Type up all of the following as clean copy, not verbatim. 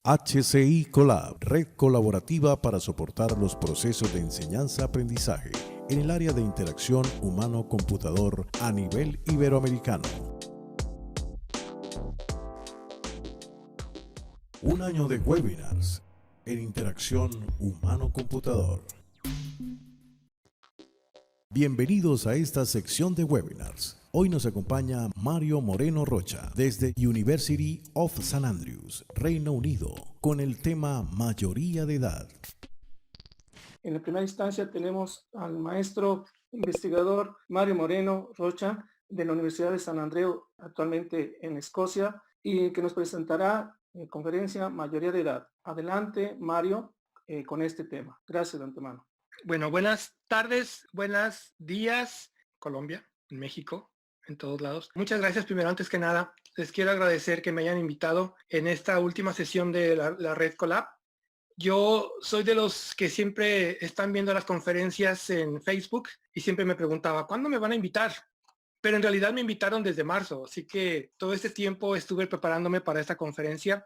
HCI Colab, red colaborativa para soportar los procesos de enseñanza-aprendizaje en el área de interacción humano-computador a nivel iberoamericano. Un año de webinars en interacción humano-computador. Bienvenidos a esta sección de webinars. Hoy nos acompaña Mario Moreno Rocha desde University of St. Andrews, Reino Unido, con el tema mayoría de edad. En la primera instancia tenemos al maestro investigador Mario Moreno Rocha de la Universidad de San Andreu, actualmente en Escocia, y que nos presentará en conferencia mayoría de edad. Adelante, Mario, con este tema. Gracias de antemano. Bueno, buenas tardes, buenos días, Colombia, en México, en todos lados. Muchas gracias. Primero, antes que nada, les quiero agradecer que me hayan invitado en esta última sesión de la Red Colab. Yo soy de los que siempre están viendo las conferencias en Facebook y siempre me preguntaba, ¿cuándo me van a invitar? Pero en realidad me invitaron desde marzo, así que todo este tiempo estuve preparándome para esta conferencia.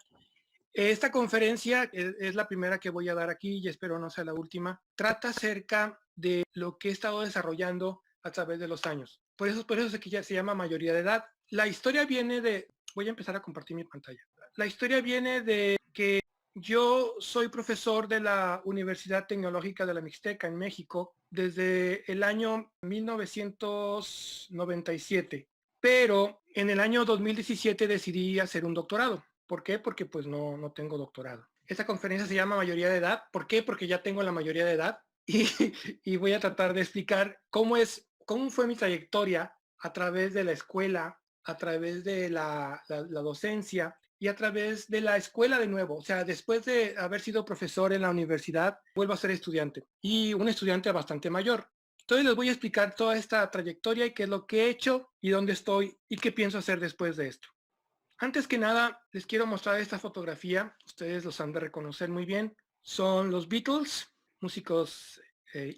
Esta conferencia es la primera que voy a dar aquí y espero no sea la última. Trata acerca de lo que he estado desarrollando a través de los años. Por eso es que ya se llama mayoría de edad. La historia viene de... Voy a empezar a compartir mi pantalla. La historia viene de que yo soy profesor de la Universidad Tecnológica de la Mixteca en México desde el año 1997. Pero en el año 2017 decidí hacer un doctorado. ¿Por qué? Porque pues no tengo doctorado. Esta conferencia se llama mayoría de edad. ¿Por qué? Porque ya tengo la mayoría de edad y voy a tratar de explicar cómo fue mi trayectoria a través de la escuela, a través de la docencia y a través de la escuela de nuevo. O sea, después de haber sido profesor en la universidad, vuelvo a ser estudiante y un estudiante bastante mayor. Entonces les voy a explicar toda esta trayectoria y qué es lo que he hecho y dónde estoy y qué pienso hacer después de esto. Antes que nada, les quiero mostrar esta fotografía. Ustedes los han de reconocer muy bien. Son los Beatles, músicos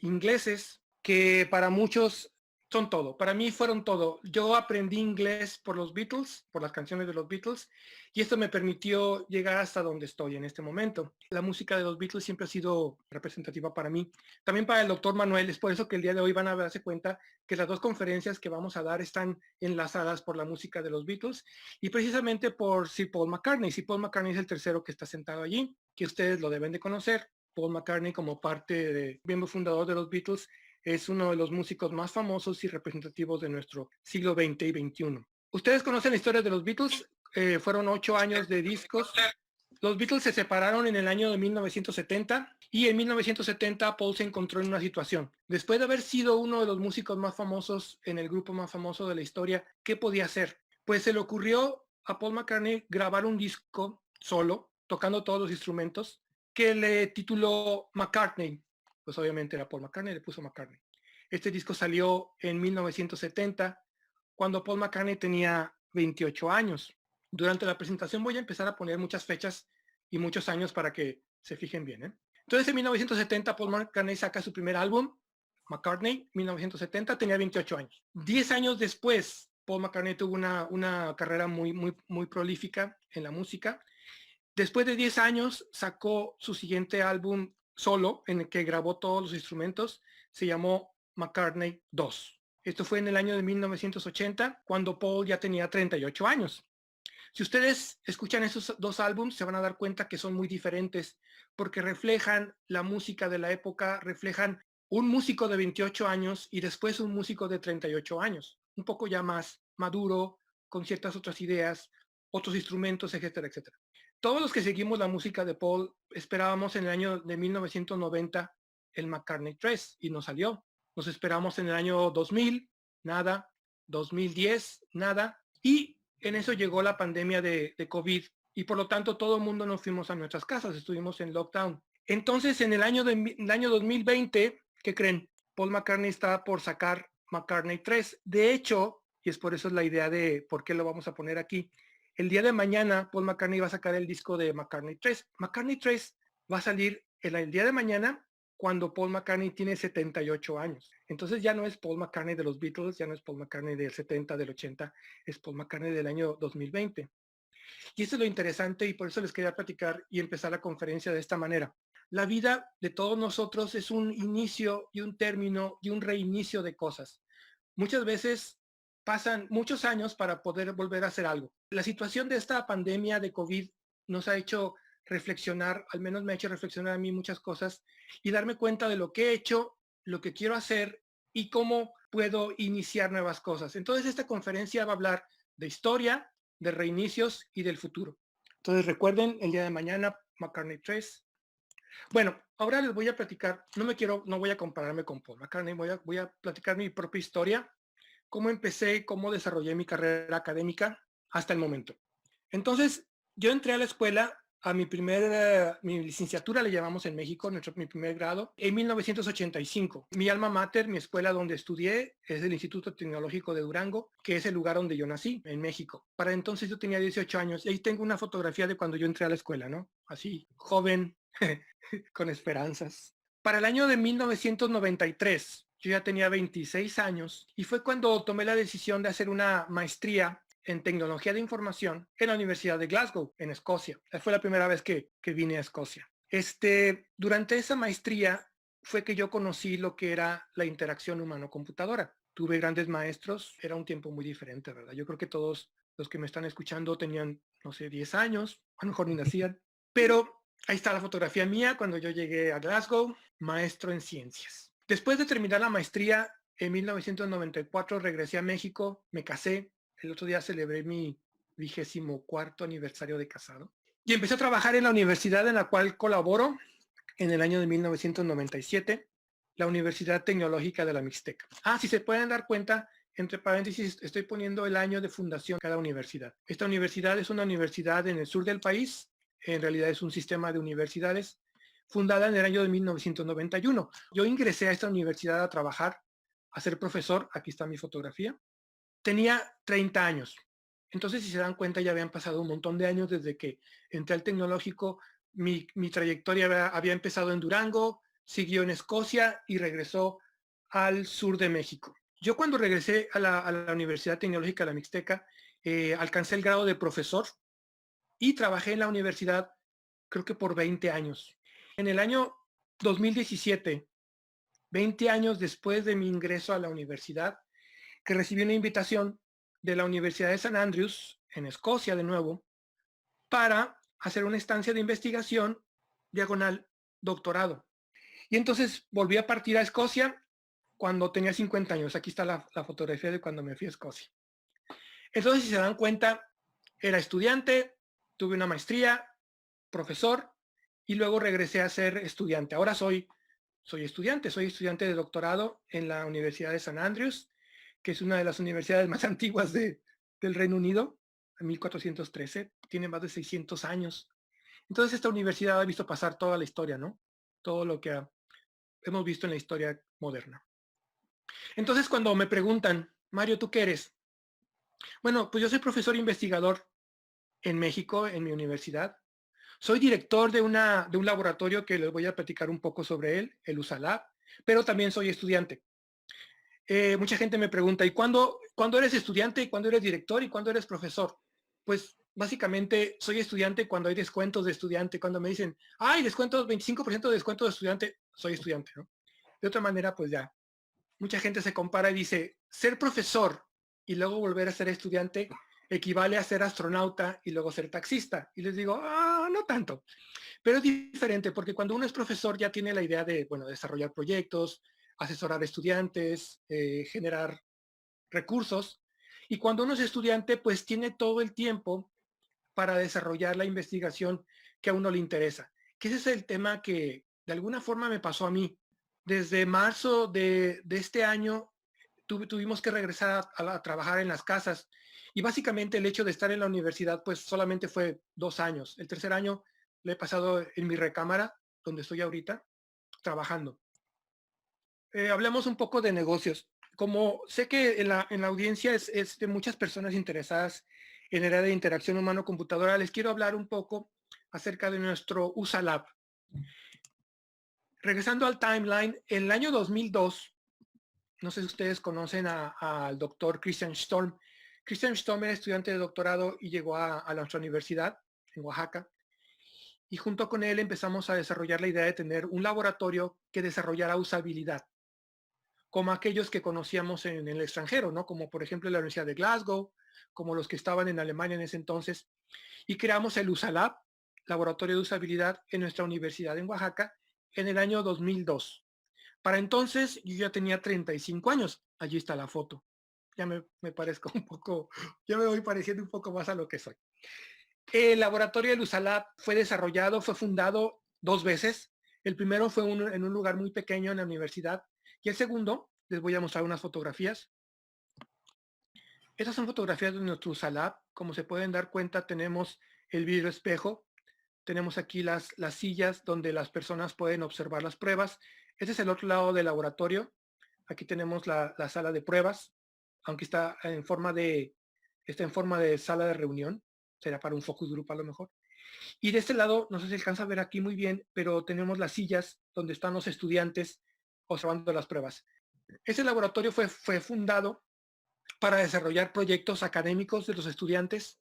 ingleses, que para muchos son todo. Para mí fueron todo. Yo aprendí inglés por los Beatles, por las canciones de los Beatles, y esto me permitió llegar hasta donde estoy en este momento. La música de los Beatles siempre ha sido representativa para mí. También para el doctor Manuel. Es por eso que el día de hoy van a darse cuenta que las dos conferencias que vamos a dar están enlazadas por la música de los Beatles y precisamente por Sir Paul McCartney. Sir Paul McCartney es el tercero que está sentado allí, que ustedes lo deben de conocer. Paul McCartney, como parte de miembro fundador de los Beatles, es uno de los músicos más famosos y representativos de nuestro siglo XX y XXI. Ustedes conocen la historia de los Beatles. Fueron 8 años de discos. Los Beatles se separaron en el año de 1970 y en 1970 Paul se encontró en una situación. Después de haber sido uno de los músicos más famosos en el grupo más famoso de la historia, ¿qué podía hacer? Pues se le ocurrió a Paul McCartney grabar un disco solo, tocando todos los instrumentos, que le tituló McCartney. Pues obviamente era Paul McCartney, le puso McCartney. Este disco salió en 1970, cuando Paul McCartney tenía 28 años. Durante la presentación voy a empezar a poner muchas fechas y muchos años para que se fijen bien. Entonces en 1970 Paul McCartney saca su primer álbum, McCartney, 1970, tenía 28 años. 10 años después, Paul McCartney tuvo una carrera muy prolífica en la música. Después de 10 años sacó su siguiente álbum solo, en el que grabó todos los instrumentos. Se llamó McCartney 2. Esto fue en el año de 1980, cuando Paul ya tenía 38 años. Si ustedes escuchan esos dos álbumes, se van a dar cuenta que son muy diferentes, porque reflejan la música de la época, reflejan un músico de 28 años y después un músico de 38 años, un poco ya más maduro, con ciertas otras ideas, otros instrumentos, etcétera, etcétera. Todos los que seguimos la música de Paul esperábamos en el año de 1990 el McCartney 3 y no salió. Nos esperamos en el año 2000, nada, 2010, nada, y en eso llegó la pandemia de COVID y por lo tanto todo el mundo nos fuimos a nuestras casas, estuvimos en lockdown. Entonces en el año 2020, ¿qué creen? Paul McCartney está por sacar McCartney 3. De hecho, y es por eso la idea de por qué lo vamos a poner aquí, el día de mañana Paul McCartney va a sacar el disco de McCartney 3. McCartney 3 va a salir el día de mañana cuando Paul McCartney tiene 78 años. Entonces ya no es Paul McCartney de los Beatles, ya no es Paul McCartney del 70, del 80, es Paul McCartney del año 2020. Y eso es lo interesante y por eso les quería platicar y empezar la conferencia de esta manera. La vida de todos nosotros es un inicio y un término y un reinicio de cosas. Muchas veces pasan muchos años para poder volver a hacer algo. La situación de esta pandemia de COVID nos ha hecho reflexionar, al menos me ha hecho reflexionar a mí muchas cosas y darme cuenta de lo que he hecho, lo que quiero hacer y cómo puedo iniciar nuevas cosas. Entonces esta conferencia va a hablar de historia, de reinicios y del futuro. Entonces recuerden, el día de mañana, McCartney 3. Bueno, ahora les voy a platicar, no voy a compararme con Paul McCartney, voy a platicar mi propia historia, cómo empecé, cómo desarrollé mi carrera académica hasta el momento. Entonces, yo entré a la escuela, a mi licenciatura le llamamos en México, mi primer grado, en 1985. Mi alma mater, mi escuela donde estudié, es el Instituto Tecnológico de Durango, que es el lugar donde yo nací, en México. Para entonces yo tenía 18 años y ahí tengo una fotografía de cuando yo entré a la escuela, ¿no? Así, joven, con esperanzas. Para el año de 1993, yo ya tenía 26 años y fue cuando tomé la decisión de hacer una maestría en tecnología de información en la Universidad de Glasgow, en Escocia. Fue la primera vez que vine a Escocia. Durante esa maestría fue que yo conocí lo que era la interacción humano-computadora. Tuve grandes maestros, era un tiempo muy diferente, ¿verdad? Yo creo que todos los que me están escuchando tenían, no sé, 10 años, a lo mejor ni nacían, pero ahí está la fotografía mía cuando yo llegué a Glasgow, maestro en ciencias. Después de terminar la maestría, en 1994 regresé a México, me casé. El otro día celebré mi 24º aniversario de casado. Y empecé a trabajar en la universidad en la cual colaboro en el año de 1997, la Universidad Tecnológica de la Mixteca. Si se pueden dar cuenta, entre paréntesis, estoy poniendo el año de fundación de cada universidad. Esta universidad es una universidad en el sur del país, en realidad es un sistema de universidades, fundada en el año de 1991. Yo ingresé a esta universidad a trabajar, a ser profesor, aquí está mi fotografía. Tenía 30 años. Entonces, si se dan cuenta, ya habían pasado un montón de años desde que entré al tecnológico. Mi trayectoria había empezado en Durango, siguió en Escocia y regresó al sur de México. Yo cuando regresé a la Universidad Tecnológica de la Mixteca, alcancé el grado de profesor y trabajé en la universidad creo que por 20 años. En el año 2017, 20 años después de mi ingreso a la universidad, que recibí una invitación de la Universidad de St. Andrews, en Escocia de nuevo, para hacer una estancia de investigación diagonal doctorado. Y entonces volví a partir a Escocia cuando tenía 50 años. Aquí está la fotografía de cuando me fui a Escocia. Entonces, si se dan cuenta, era estudiante, tuve una maestría, profesor, y luego regresé a ser estudiante. Ahora soy estudiante de doctorado en la Universidad de St. Andrews, que es una de las universidades más antiguas del Reino Unido, en 1413, tiene más de 600 años. Entonces esta universidad ha visto pasar toda la historia, ¿no? Todo lo que hemos visto en la historia moderna. Entonces cuando me preguntan, Mario, ¿tú qué eres? Bueno, pues yo soy profesor investigador en México, en mi universidad. Soy director de un laboratorio que les voy a platicar un poco sobre él, el USALab, pero también soy estudiante. Mucha gente me pregunta, ¿y cuándo eres estudiante? ¿Y cuándo eres director? ¿Y cuándo eres profesor? Pues básicamente soy estudiante cuando hay descuentos de estudiante, cuando me dicen, ¡ay, descuentos, 25% de descuento de estudiante! Soy estudiante, ¿no? De otra manera, pues ya, mucha gente se compara y dice, ser profesor y luego volver a ser estudiante equivale a ser astronauta y luego ser taxista. Y les digo, no tanto. Pero es diferente porque cuando uno es profesor ya tiene la idea de, bueno, desarrollar proyectos, asesorar estudiantes, generar recursos. Y cuando uno es estudiante, pues tiene todo el tiempo para desarrollar la investigación que a uno le interesa. Que ese es el tema que de alguna forma me pasó a mí. Desde marzo de este año tuvimos que regresar a trabajar en las casas y básicamente el hecho de estar en la universidad pues solamente fue 2 años. El tercer año lo he pasado en mi recámara, donde estoy ahorita, trabajando. Hablemos un poco de negocios. Como sé que en la audiencia es de muchas personas interesadas en el área de interacción humano-computadora, les quiero hablar un poco acerca de nuestro USALab. Regresando al timeline, en el año 2002, no sé si ustedes conocen al doctor Christian Storm, Christian Stomm era estudiante de doctorado y llegó a nuestra universidad en Oaxaca. Y junto con él empezamos a desarrollar la idea de tener un laboratorio que desarrollara usabilidad, como aquellos que conocíamos en el extranjero, ¿no? Como por ejemplo la Universidad de Glasgow, como los que estaban en Alemania en ese entonces. Y creamos el USALab, Laboratorio de Usabilidad, en nuestra universidad en Oaxaca, en el año 2002. Para entonces yo ya tenía 35 años. Allí está la foto. Ya me parezco un poco, ya me voy pareciendo un poco más a lo que soy. El laboratorio del USALAB fue desarrollado, fue fundado 2 veces. El primero fue en un lugar muy pequeño en la universidad y el segundo, les voy a mostrar unas fotografías. Estas son fotografías de nuestro USALAB. Como se pueden dar cuenta, tenemos el vidrio espejo, tenemos aquí las sillas donde las personas pueden observar las pruebas. Este es el otro lado del laboratorio. Aquí tenemos la sala de pruebas, aunque está en forma de sala de reunión. Será para un focus group a lo mejor. Y de este lado, no sé si alcanza a ver aquí muy bien, pero tenemos las sillas donde están los estudiantes observando las pruebas. Ese laboratorio fue fundado para desarrollar proyectos académicos de los estudiantes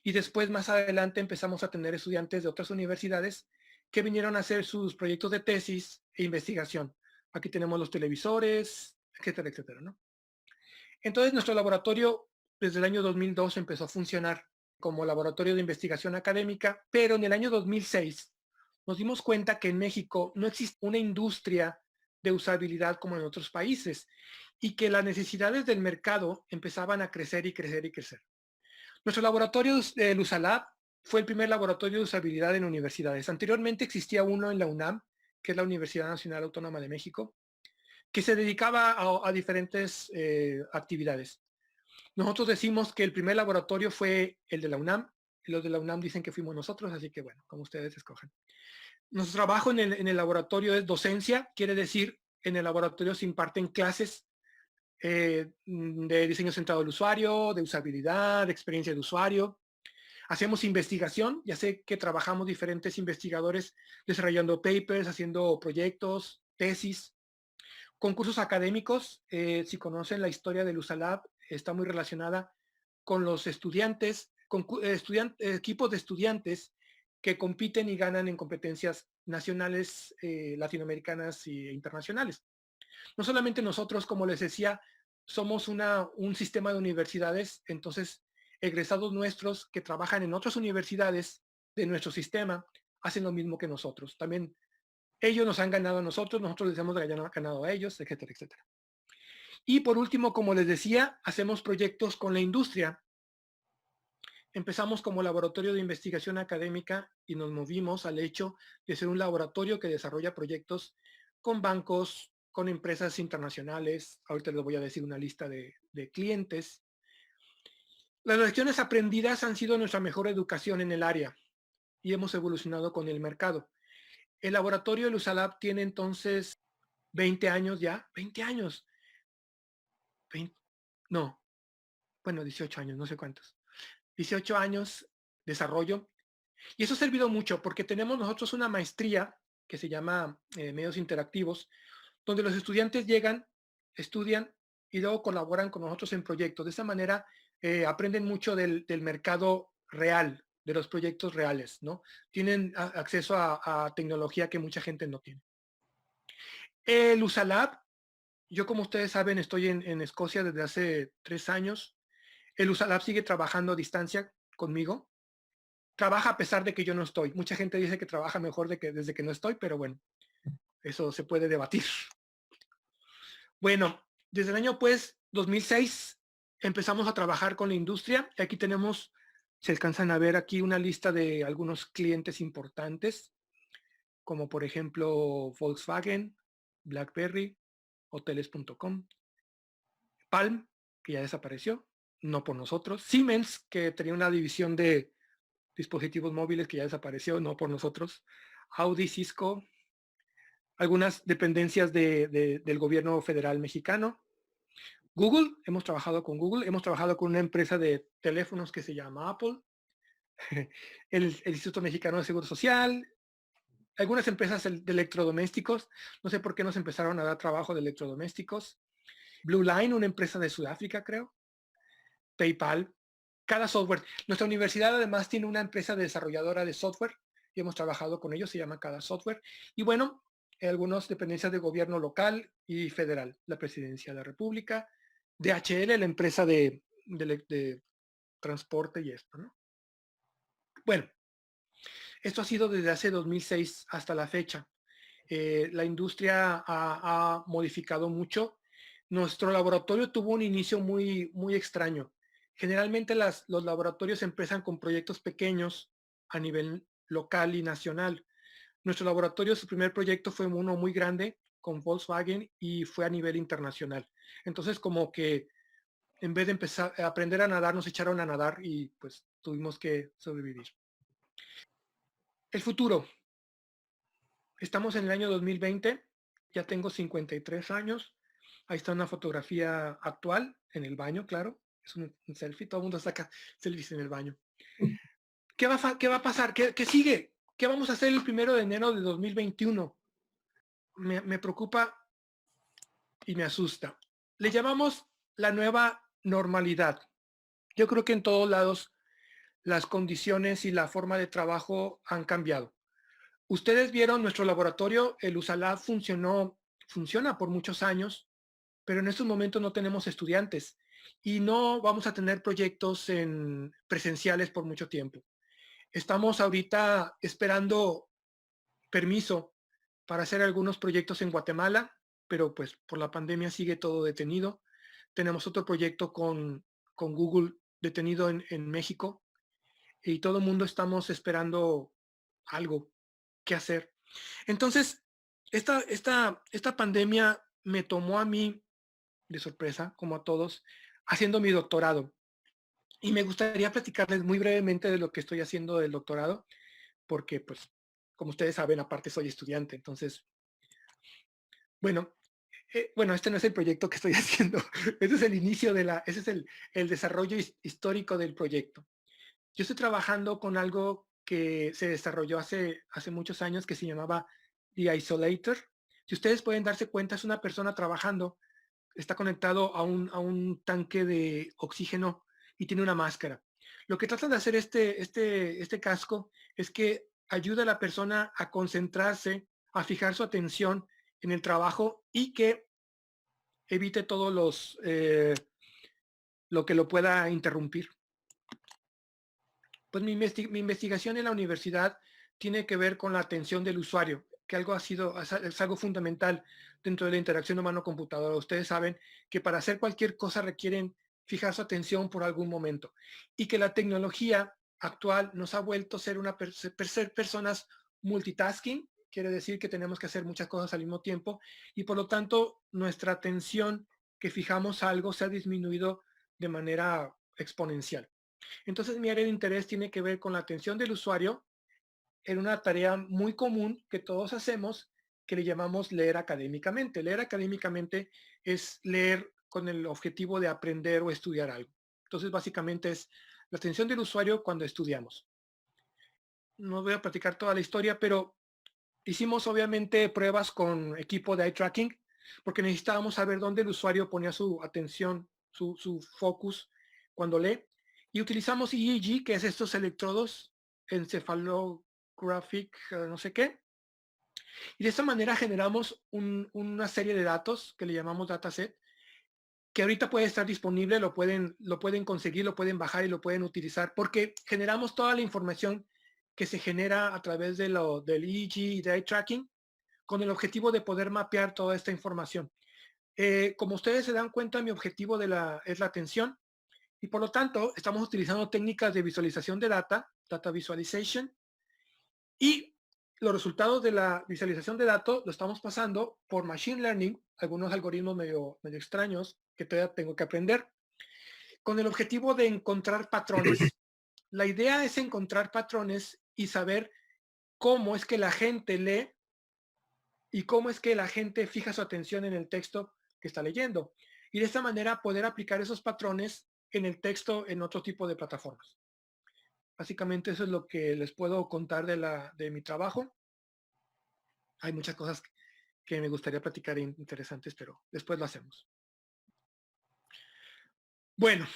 y después más adelante empezamos a tener estudiantes de otras universidades que vinieron a hacer sus proyectos de tesis e investigación. Aquí tenemos los televisores, etcétera, etcétera, ¿no? Entonces nuestro laboratorio desde el año 2002 empezó a funcionar como laboratorio de investigación académica, pero en el año 2006 nos dimos cuenta que en México no existe una industria de usabilidad como en otros países y que las necesidades del mercado empezaban a crecer y crecer y crecer. Nuestro laboratorio del USALAB fue el primer laboratorio de usabilidad en universidades. Anteriormente existía uno en la UNAM, que es la Universidad Nacional Autónoma de México, que se dedicaba a diferentes actividades. Nosotros decimos que el primer laboratorio fue el de la UNAM, y los de la UNAM dicen que fuimos nosotros, así que bueno, como ustedes escogen. Nuestro trabajo en el laboratorio es docencia, quiere decir, en el laboratorio se imparten clases de diseño centrado al usuario, de usabilidad, de experiencia de usuario. Hacemos investigación, ya sé que trabajamos diferentes investigadores desarrollando papers, haciendo proyectos, tesis, concursos académicos. Si conocen la historia del USALAB, está muy relacionada con los estudiantes, con equipos de estudiantes que compiten y ganan en competencias nacionales, latinoamericanas e internacionales. No solamente nosotros, como les decía, somos un sistema de universidades, entonces egresados nuestros que trabajan en otras universidades de nuestro sistema hacen lo mismo que nosotros. También ellos nos han ganado a nosotros, nosotros les hemos ganado a ellos, etcétera, etcétera. Y por último, como les decía, hacemos proyectos con la industria. Empezamos como laboratorio de investigación académica y nos movimos al hecho de ser un laboratorio que desarrolla proyectos con bancos, con empresas internacionales. Ahorita les voy a decir una lista de clientes. Las lecciones aprendidas han sido nuestra mejor educación en el área y hemos evolucionado con el mercado. El laboratorio del USALAB tiene entonces 20 años ya, 20 años, 20, no, bueno, 18 años, no sé cuántos, 18 años desarrollo. Y eso ha servido mucho porque tenemos nosotros una maestría que se llama medios interactivos, donde los estudiantes llegan, estudian y luego colaboran con nosotros en proyectos. De esa manera aprenden mucho del mercado real, de los proyectos reales, ¿no? Tienen acceso a tecnología que mucha gente no tiene. El USALAB, yo como ustedes saben estoy en Escocia desde hace 3 años. El USALAB sigue trabajando a distancia conmigo. Trabaja a pesar de que yo no estoy. Mucha gente dice que trabaja mejor desde que no estoy, pero bueno, eso se puede debatir. Bueno, desde el año 2006 empezamos a trabajar con la industria y aquí tenemos, se alcanzan a ver aquí una lista de algunos clientes importantes, como por ejemplo Volkswagen, BlackBerry, hoteles.com, Palm, que ya desapareció, no por nosotros, Siemens, que tenía una división de dispositivos móviles que ya desapareció, no por nosotros, Audi, Cisco, algunas dependencias del gobierno federal mexicano. Google, hemos trabajado con Google, hemos trabajado con una empresa de teléfonos que se llama Apple, el Instituto Mexicano de Seguro Social, algunas empresas de electrodomésticos, no sé por qué nos empezaron a dar trabajo de electrodomésticos, Blue Line, una empresa de Sudáfrica, creo. PayPal, cada software. Nuestra universidad además tiene una empresa desarrolladora de software y hemos trabajado con ellos, se llama Cada Software. Y bueno, algunas dependencias de gobierno local y federal, la Presidencia de la República, DHL, la empresa de transporte y esto, ¿no? Bueno, esto ha sido desde hace 2006 hasta la fecha. La industria ha modificado mucho. Nuestro laboratorio tuvo un inicio muy extraño. Generalmente los laboratorios empiezan con proyectos pequeños a nivel local y nacional. Nuestro laboratorio, su primer proyecto fue uno muy grande con Volkswagen y fue a nivel internacional. Entonces, como que en vez de empezar a aprender a nadar, nos echaron a nadar y pues tuvimos que sobrevivir. El futuro. Estamos en el año 2020, ya tengo 53 años. Ahí está una fotografía actual en el baño, claro. Es un selfie, todo el mundo saca selfies en el baño. ¿Qué va a pasar? ¿Qué sigue? ¿Qué vamos a hacer el 1 de enero de 2021? Me preocupa y me asusta. Le llamamos la nueva normalidad. Yo creo que en todos lados las condiciones y la forma de trabajo han cambiado. Ustedes vieron nuestro laboratorio, el USALAB funciona por muchos años, pero en estos momentos no tenemos estudiantes y no vamos a tener proyectos presenciales por mucho tiempo. Estamos ahorita esperando permiso para hacer algunos proyectos en Guatemala, pero pues por la pandemia sigue todo detenido. Tenemos otro proyecto con Google detenido en México y todo el mundo estamos esperando algo que hacer. Entonces, esta pandemia me tomó a mí de sorpresa, como a todos, haciendo mi doctorado. Y me gustaría platicarles muy brevemente de lo que estoy haciendo del doctorado, porque pues, como ustedes saben, aparte soy estudiante. Entonces, bueno, este no es el proyecto que estoy haciendo. Ese es el inicio ese es el desarrollo histórico del proyecto. Yo estoy trabajando con algo que se desarrolló hace muchos años que se llamaba The Isolator. Si ustedes pueden darse cuenta, es una persona trabajando, está conectado a un tanque de oxígeno y tiene una máscara. Lo que tratan de hacer este casco es que ayuda a la persona a concentrarse, a fijar su atención en el trabajo y que evite todos lo que lo pueda interrumpir. Pues mi investigación en la universidad tiene que ver con la atención del usuario, que es algo fundamental dentro de la interacción humano-computadora. Ustedes saben que para hacer cualquier cosa requieren fijar su atención por algún momento y que la tecnología actual nos ha vuelto a ser ser personas multitasking, quiere decir que tenemos que hacer muchas cosas al mismo tiempo y por lo tanto nuestra atención que fijamos a algo se ha disminuido de manera exponencial. Entonces mi área de interés tiene que ver con la atención del usuario en una tarea muy común que todos hacemos, que le llamamos leer académicamente. Leer académicamente es leer con el objetivo de aprender o estudiar algo. Entonces básicamente es la atención del usuario cuando estudiamos. No voy a platicar toda la historia, pero hicimos obviamente pruebas con equipo de eye tracking porque necesitábamos saber dónde el usuario ponía su atención, su focus cuando lee. Y utilizamos EEG, que es estos electrodos encefalographic, no sé qué. Y de esta manera generamos una serie de datos que le llamamos dataset, que ahorita puede estar disponible, lo pueden conseguir, lo pueden bajar y lo pueden utilizar, porque generamos toda la información que se genera a través del EEG y de eye tracking, con el objetivo de poder mapear toda esta información. Como ustedes se dan cuenta, mi objetivo es la atención, y por lo tanto estamos utilizando técnicas de visualización de data visualization, y los resultados de la visualización de datos lo estamos pasando por machine learning, algunos algoritmos medio extraños que todavía tengo que aprender, con el objetivo de encontrar patrones. La idea es encontrar patrones y saber cómo es que la gente lee y cómo es que la gente fija su atención en el texto que está leyendo. Y de esta manera poder aplicar esos patrones en el texto en otro tipo de plataformas. Básicamente eso es lo que les puedo contar de mi trabajo. Hay muchas cosas que me gustaría platicar interesantes, pero después lo hacemos. Bueno,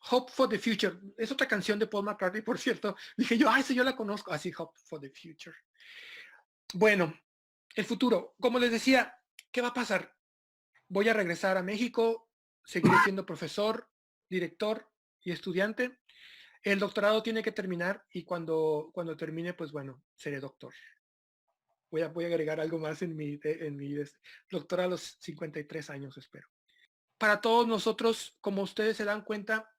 Hope for the Future. Es otra canción de Paul McCartney, por cierto. Dije yo, esa yo la conozco. Así, Hope for the Future. Bueno, el futuro. Como les decía, ¿qué va a pasar? Voy a regresar a México, seguiré siendo profesor, director y estudiante. El doctorado tiene que terminar y cuando termine, pues bueno, seré doctor. Voy a agregar algo más en mi doctorado a los 53 años, espero. Para todos nosotros, como ustedes se dan cuenta,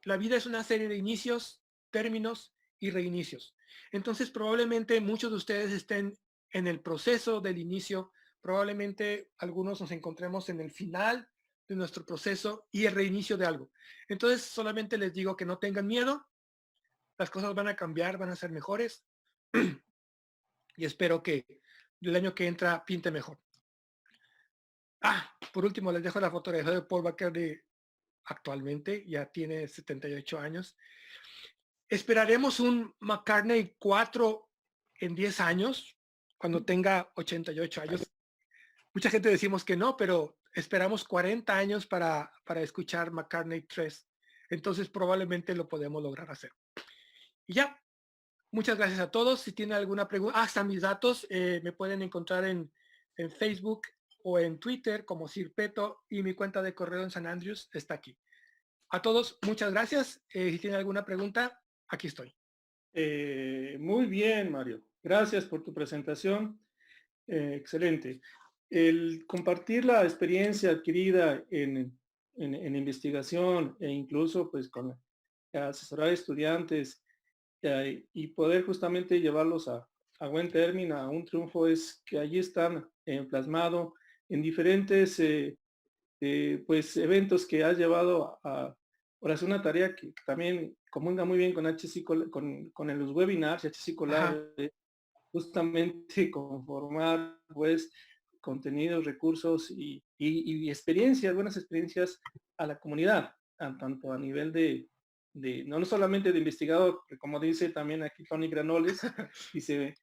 la vida es una serie de inicios, términos y reinicios. Entonces, probablemente muchos de ustedes estén en el proceso del inicio, probablemente algunos nos encontremos en el final de nuestro proceso y el reinicio de algo. Entonces, solamente les digo que no tengan miedo, las cosas van a cambiar, van a ser mejores y espero que el año que entra pinte mejor. Por último, les dejo la fotografía de Paul McCartney actualmente, ya tiene 78 años. Esperaremos un McCartney 4 en 10 años, cuando tenga 88 años. Mucha gente decimos que no, pero esperamos 40 años para escuchar McCartney 3. Entonces probablemente lo podemos lograr hacer. Y ya, muchas gracias a todos. Si tienen alguna pregunta, están mis datos. Me pueden encontrar en Facebook o en Twitter como Sir Peto y mi cuenta de correo en San Andrews está aquí. A todos, muchas gracias. Si tienen alguna pregunta, aquí estoy. Muy bien, Mario. Gracias por tu presentación. Excelente. El compartir la experiencia adquirida en investigación e incluso pues con asesorar estudiantes y poder justamente llevarlos a buen término, a un triunfo, es que allí están plasmados en diferentes pues eventos que has llevado ahora es una tarea que también comunga muy bien con con los webinars, HC Lab, justamente conformar pues contenidos, recursos y experiencias, buenas experiencias a la comunidad, tanto a nivel de no solamente de investigador, como dice también aquí Tony Granoles, dice,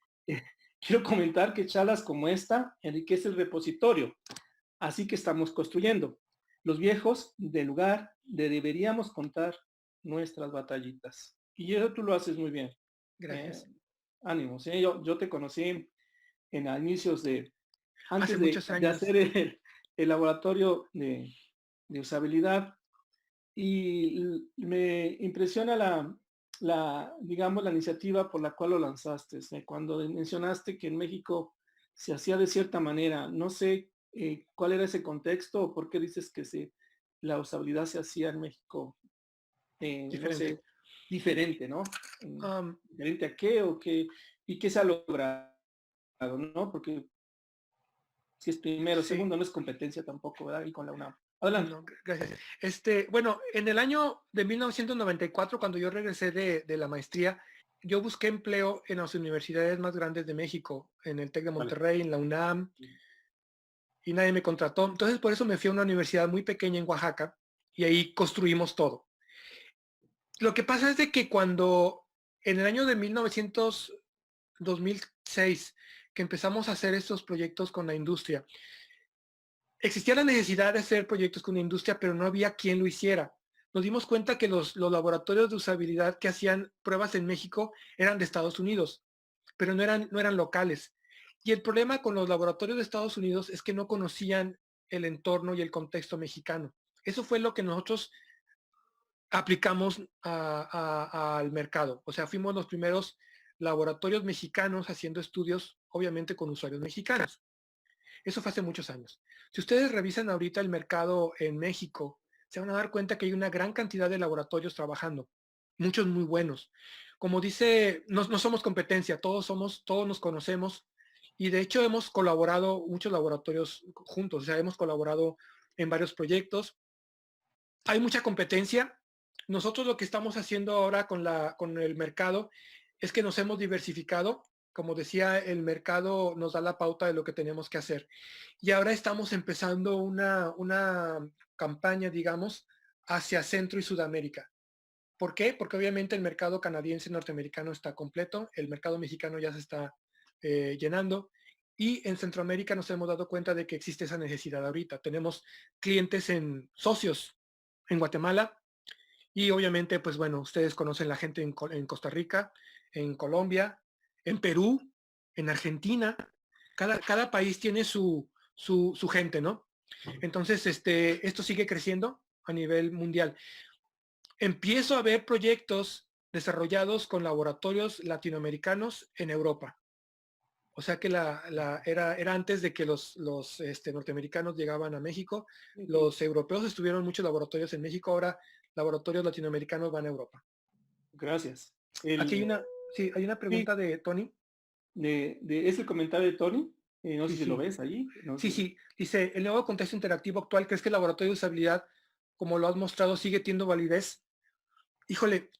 quiero comentar que charlas como esta enriquece el repositorio, así que estamos construyendo. Los viejos del lugar deberíamos contar nuestras batallitas. Y eso tú lo haces muy bien. Gracias. Ánimo. ¿Sí? Yo te conocí en a inicios Hace antes muchos de años. hacer el laboratorio de usabilidad, y me impresiona digamos, la iniciativa por la cual lo lanzaste. Cuando mencionaste que en México se hacía de cierta manera, no sé cuál era ese contexto o por qué dices que la usabilidad se hacía en México, Diferente. no sé, diferente, ¿no? ¿Diferente a qué o qué? ¿Y qué se ha logrado, no? Porque si es primero, Sí. segundo, no es competencia tampoco, ¿verdad? Y con la UNAM. Adelante. No, gracias. Bueno, en el año de 1994, cuando yo regresé de la maestría, yo busqué empleo en las universidades más grandes de México, en el TEC de Monterrey, en la UNAM, y nadie me contrató. Entonces, por eso me fui a una universidad muy pequeña en Oaxaca, y ahí construimos todo. Lo que pasa es de que cuando, en el año de 2006, que empezamos a hacer estos proyectos con la industria, existía la necesidad de hacer proyectos con la industria, pero no había quien lo hiciera. Nos dimos cuenta que los laboratorios de usabilidad que hacían pruebas en México eran de Estados Unidos, pero no eran locales. Y el problema con los laboratorios de Estados Unidos es que no conocían el entorno y el contexto mexicano. Eso fue lo que nosotros aplicamos al mercado. O sea, fuimos los primeros laboratorios mexicanos haciendo estudios, obviamente con usuarios mexicanos. Eso fue hace muchos años. Si ustedes revisan ahorita el mercado en México, se van a dar cuenta que hay una gran cantidad de laboratorios trabajando, muchos muy buenos. Como dice, no somos competencia, todos nos conocemos y de hecho hemos colaborado muchos laboratorios juntos, o sea, hemos colaborado en varios proyectos. Hay mucha competencia. Nosotros lo que estamos haciendo ahora con el mercado es que nos hemos diversificado. Como decía, el mercado nos da la pauta de lo que tenemos que hacer. Y ahora estamos empezando una campaña, digamos, hacia Centro y Sudamérica. ¿Por qué? Porque obviamente el mercado canadiense norteamericano está completo, el mercado mexicano ya se está llenando y en Centroamérica nos hemos dado cuenta de que existe esa necesidad ahorita. Tenemos clientes socios en Guatemala Y obviamente, pues bueno, ustedes conocen la gente en Costa Rica, en Colombia, en Perú, en Argentina. Cada país tiene su gente, ¿no? Entonces, esto sigue creciendo a nivel mundial. Empiezo a ver proyectos desarrollados con laboratorios latinoamericanos en Europa. O sea que era antes de que los norteamericanos llegaban a México. Ujú. Los europeos estuvieron muchos laboratorios en México, ahora laboratorios latinoamericanos van a Europa. Gracias. Aquí sí, hay una Sí, pregunta de Tony. es el comentario de Tony. No Sí, sé si lo sí, ves ahí. No sí, sé. sí. Dice, el nuevo contexto interactivo actual, ¿crees que el laboratorio de usabilidad, como lo has mostrado, sigue teniendo validez? Híjole,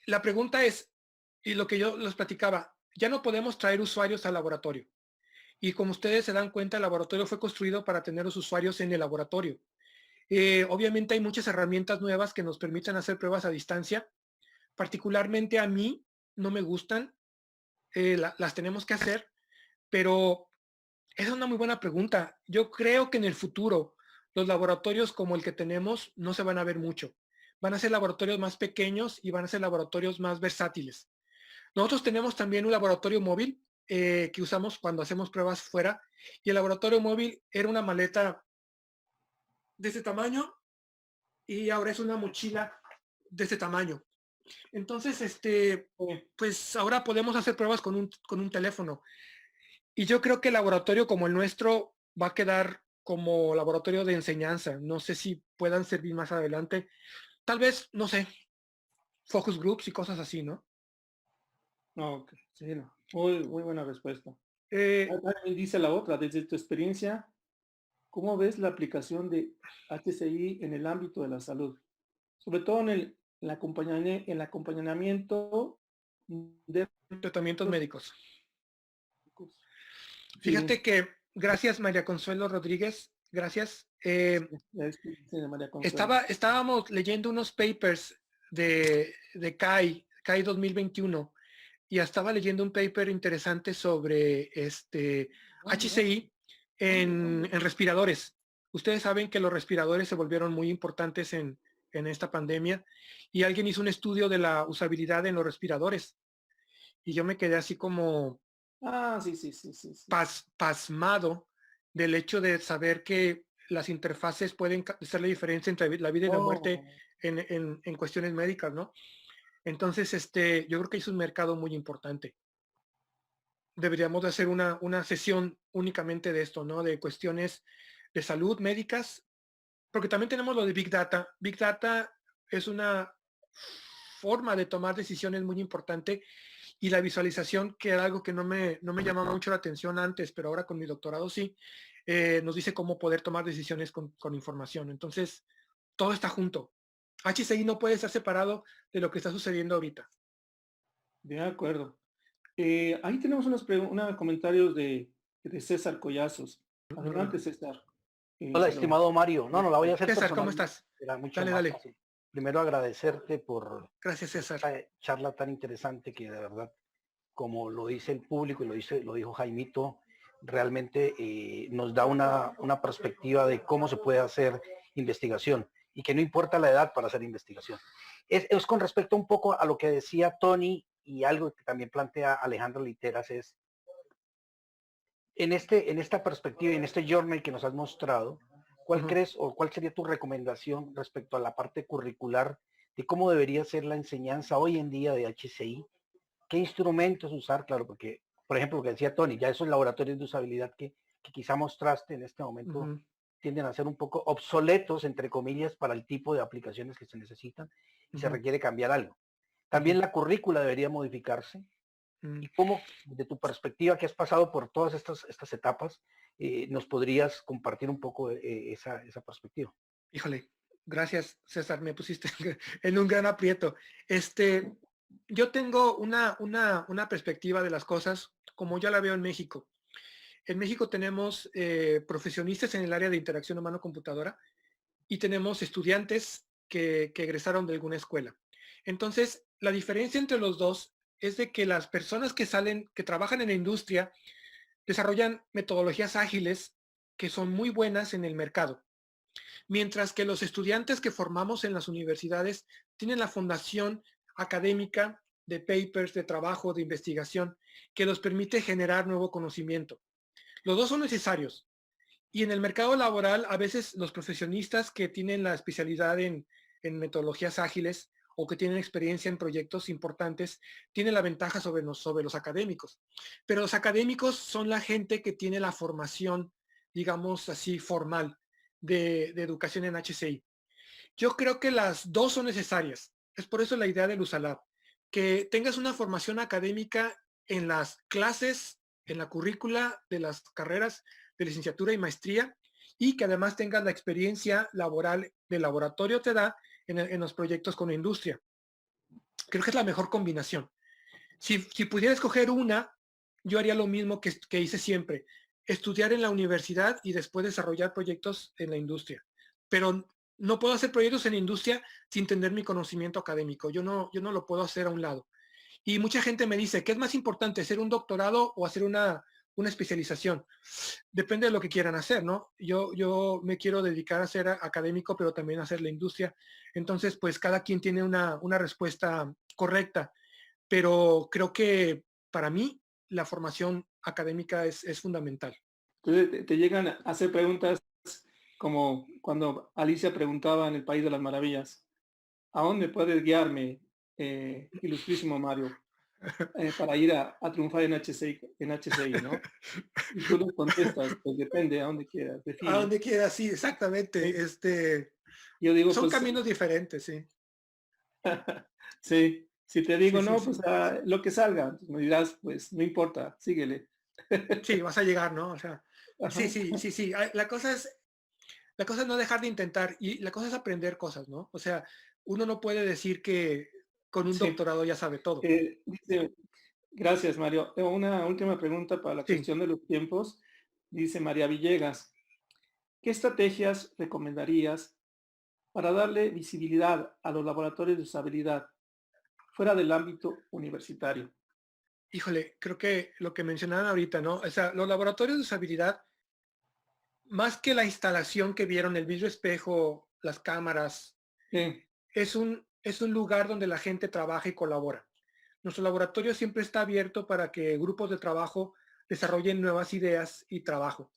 la pregunta es, y lo que yo les platicaba, ya no podemos traer usuarios al laboratorio. Y como ustedes se dan cuenta, el laboratorio fue construido para tener los usuarios en el laboratorio. Obviamente hay muchas herramientas nuevas que nos permiten hacer pruebas a distancia. Particularmente a mí no me gustan, las tenemos que hacer, pero esa es una muy buena pregunta. Yo creo que en el futuro los laboratorios como el que tenemos no se van a ver mucho. Van a ser laboratorios más pequeños y van a ser laboratorios más versátiles. Nosotros tenemos también un laboratorio móvil que usamos cuando hacemos pruebas fuera, y el laboratorio móvil era una maleta de este tamaño y ahora es una mochila de este tamaño. Entonces, pues ahora podemos hacer pruebas con un teléfono. Y yo creo que el laboratorio como el nuestro va a quedar como laboratorio de enseñanza. No sé si puedan servir más adelante. Tal vez, no sé, focus groups y cosas así, ¿no? No, ok, sí, no. Muy buena respuesta. Eh, También dice la otra, desde tu experiencia, ¿cómo ves la aplicación de HCI en el ámbito de la salud? Sobre todo en el acompañamiento de Tratamientos los médicos. médicos. Sí, Fíjate que, gracias María Consuelo Rodríguez, gracias. sí, de María Consuelo. Estábamos leyendo unos papers de CAI 2021, y estaba leyendo un paper interesante sobre HCI en respiradores. Ustedes saben que los respiradores se volvieron muy importantes en esta pandemia, y alguien hizo un estudio de la usabilidad en los respiradores, y yo me quedé así como Ah, sí, sí, sí, sí, sí. pasmado del hecho de saber que las interfaces pueden hacer la diferencia entre la vida y la muerte Oh, en cuestiones médicas, ¿no? Entonces, yo creo que es un mercado muy importante. Deberíamos de hacer una sesión únicamente de esto, ¿no? De cuestiones de salud médicas, porque también tenemos lo de Big Data. Big Data es una forma de tomar decisiones muy importante, y la visualización, que era algo que no me llamaba mucho la atención antes, pero ahora con mi doctorado sí, nos dice cómo poder tomar decisiones con información. Entonces, todo está junto. HCI no puede estar separado de lo que está sucediendo ahorita. de acuerdo. Ahí tenemos unos comentarios de César Collazos. Adelante, César. Hola, Se lo... estimado Mario. No, la voy a hacer César, ¿cómo personal. estás? Será mucho Dale, más dale. fácil. Primero agradecerte Gracias, por César. esta charla tan interesante que de verdad, como lo dice el público y lo dijo Jaimito, realmente nos da una perspectiva de cómo se puede hacer investigación y que no importa la edad para hacer investigación. Es con respecto un poco a lo que decía Tony y algo que también plantea Alejandro Literas es en esta perspectiva, en este journey que nos has mostrado, ¿cuál Ujú. crees o cuál sería tu recomendación respecto a la parte curricular de cómo debería ser la enseñanza hoy en día de HCI? ¿Qué instrumentos usar? Claro, porque, por ejemplo, lo que decía Tony, ya esos laboratorios de usabilidad que quizá mostraste en este momento Ujú. tienden a ser un poco obsoletos, entre comillas, para el tipo de aplicaciones que se necesitan y se Ujú. requiere cambiar algo. Ujú. También la currícula debería modificarse Mm. y cómo, de tu perspectiva, que has pasado por todas estas etapas, nos podrías compartir un poco esa perspectiva. Híjole, gracias, César, me pusiste en un gran aprieto. Yo tengo una perspectiva de las cosas como yo la veo en México. En México tenemos profesionistas en el área de interacción humano-computadora, y tenemos estudiantes que egresaron de alguna escuela. Entonces, la diferencia entre los dos es de que las personas que trabajan en la industria, desarrollan metodologías ágiles que son muy buenas en el mercado. mientras que los estudiantes que formamos en las universidades tienen la fundación académica de papers, de trabajo, de investigación, que los permite generar nuevo conocimiento. Los dos son necesarios. Y en el mercado laboral, a veces los profesionistas que tienen la especialidad en metodologías ágiles o que tienen experiencia en proyectos importantes, tienen la ventaja sobre los académicos. Pero los académicos son la gente que tiene la formación, digamos así, formal de educación en HCI. Yo creo que las dos son necesarias. Es por eso la idea del USALAB, que tengas una formación académica en las clases, en la currícula de las carreras de licenciatura y maestría, y que además tengas la experiencia laboral del laboratorio te da en los proyectos con la industria. Creo que es la mejor combinación. Si pudiera escoger una, yo haría lo mismo que hice siempre, estudiar en la universidad y después desarrollar proyectos en la industria. Pero no puedo hacer proyectos en la industria sin tener mi conocimiento académico. Yo no lo puedo hacer a un lado. Y mucha gente me dice, ¿qué es más importante, hacer un doctorado o hacer una especialización? Depende de lo que quieran hacer, ¿no? Yo me quiero dedicar a ser académico, pero también a hacer la industria. Entonces, pues cada quien tiene una respuesta correcta, pero creo que para mí la formación académica es fundamental. Entonces te llegan a hacer preguntas como cuando Alicia preguntaba en El País de las Maravillas, ¿a dónde puedes guiarme, ilustrísimo Mario, para ir a triunfar en HCI, ¿no? Y tú le contestas, pues depende, a dónde quieras, A define. donde quiera, sí, exactamente. ¿Sí? Yo digo, Son pues, caminos diferentes, sí. sí, si te Sí, digo, sí, no, sí. pues lo que salga, pues, me dirás, pues no importa, síguele. Sí, vas a llegar, ¿no? O sea, sí, Ajá. sí, sí, sí. La cosa es no dejar de intentar y la cosa es aprender cosas, ¿no? O sea, uno no puede decir que con un Sí. doctorado ya sabe todo. Dice, gracias, Mario. Tengo una última pregunta para la Sí, cuestión de los tiempos. Dice María Villegas, ¿qué estrategias recomendarías para darle visibilidad a los laboratorios de usabilidad fuera del ámbito universitario? híjole, creo que lo que mencionaban ahorita, ¿no? O sea, los laboratorios de usabilidad, más que la instalación que vieron, el vidrio espejo, las cámaras, Sí, es un lugar donde la gente trabaja y colabora. Nuestro laboratorio siempre está abierto para que grupos de trabajo desarrollen nuevas ideas y trabajo.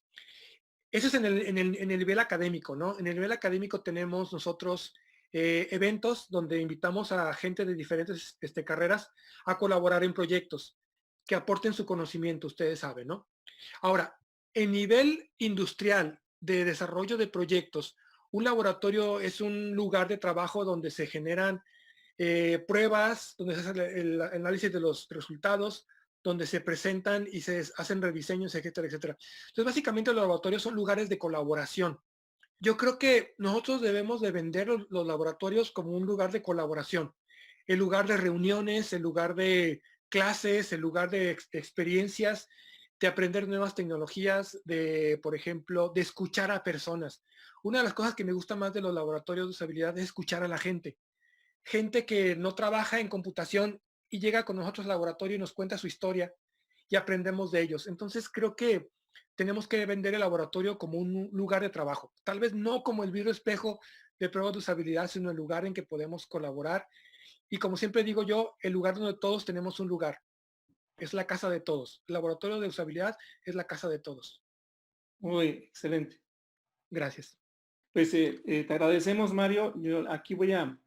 Eso es en el nivel académico, ¿no? En el nivel académico tenemos nosotros eventos donde invitamos a gente de diferentes carreras a colaborar en proyectos que aporten su conocimiento, ustedes saben, ¿no? Ahora, en nivel industrial de desarrollo de proyectos, un laboratorio es un lugar de trabajo donde se generan pruebas, donde se hace el análisis de los resultados, donde se presentan y se hacen rediseños, etcétera, etcétera. Entonces, básicamente los laboratorios son lugares de colaboración. Yo creo que nosotros debemos de vender los laboratorios como un lugar de colaboración, el lugar de reuniones, el lugar de clases, el lugar de experiencias, de aprender nuevas tecnologías, de, por ejemplo, de escuchar a personas. Una de las cosas que me gusta más de los laboratorios de usabilidad es escuchar a la gente. Gente que no trabaja en computación y llega con nosotros al laboratorio y nos cuenta su historia y aprendemos de ellos. Entonces creo que tenemos que vender el laboratorio como un lugar de trabajo. Tal vez no como el vidrio espejo de pruebas de usabilidad, sino el lugar en que podemos colaborar. Y como siempre digo yo, el lugar donde todos tenemos un lugar. Es la casa de todos. El laboratorio de usabilidad es la casa de todos. muy excelente. Gracias. Pues te agradecemos, Mario. Yo aquí voy a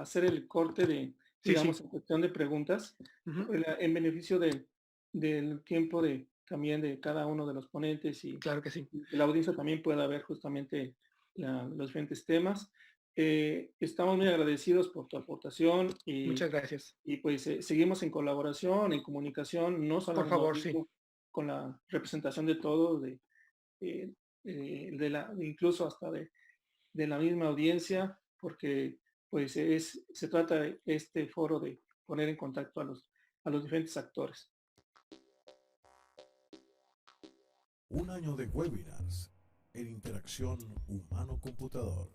hacer el corte de, Sí, digamos, sí. en cuestión de preguntas, Ujú. en beneficio del tiempo también de cada uno de los ponentes y Claro que sí. que la audiencia también pueda ver justamente los diferentes temas. Estamos muy agradecidos por tu aportación Muchas gracias. y pues seguimos en colaboración, en comunicación, no Por solamente favor, sí. con la representación de todos, eh, incluso hasta de la misma audiencia, porque pues se trata de este foro de poner en contacto a los diferentes actores. Un año de webinars en interacción humano-computador.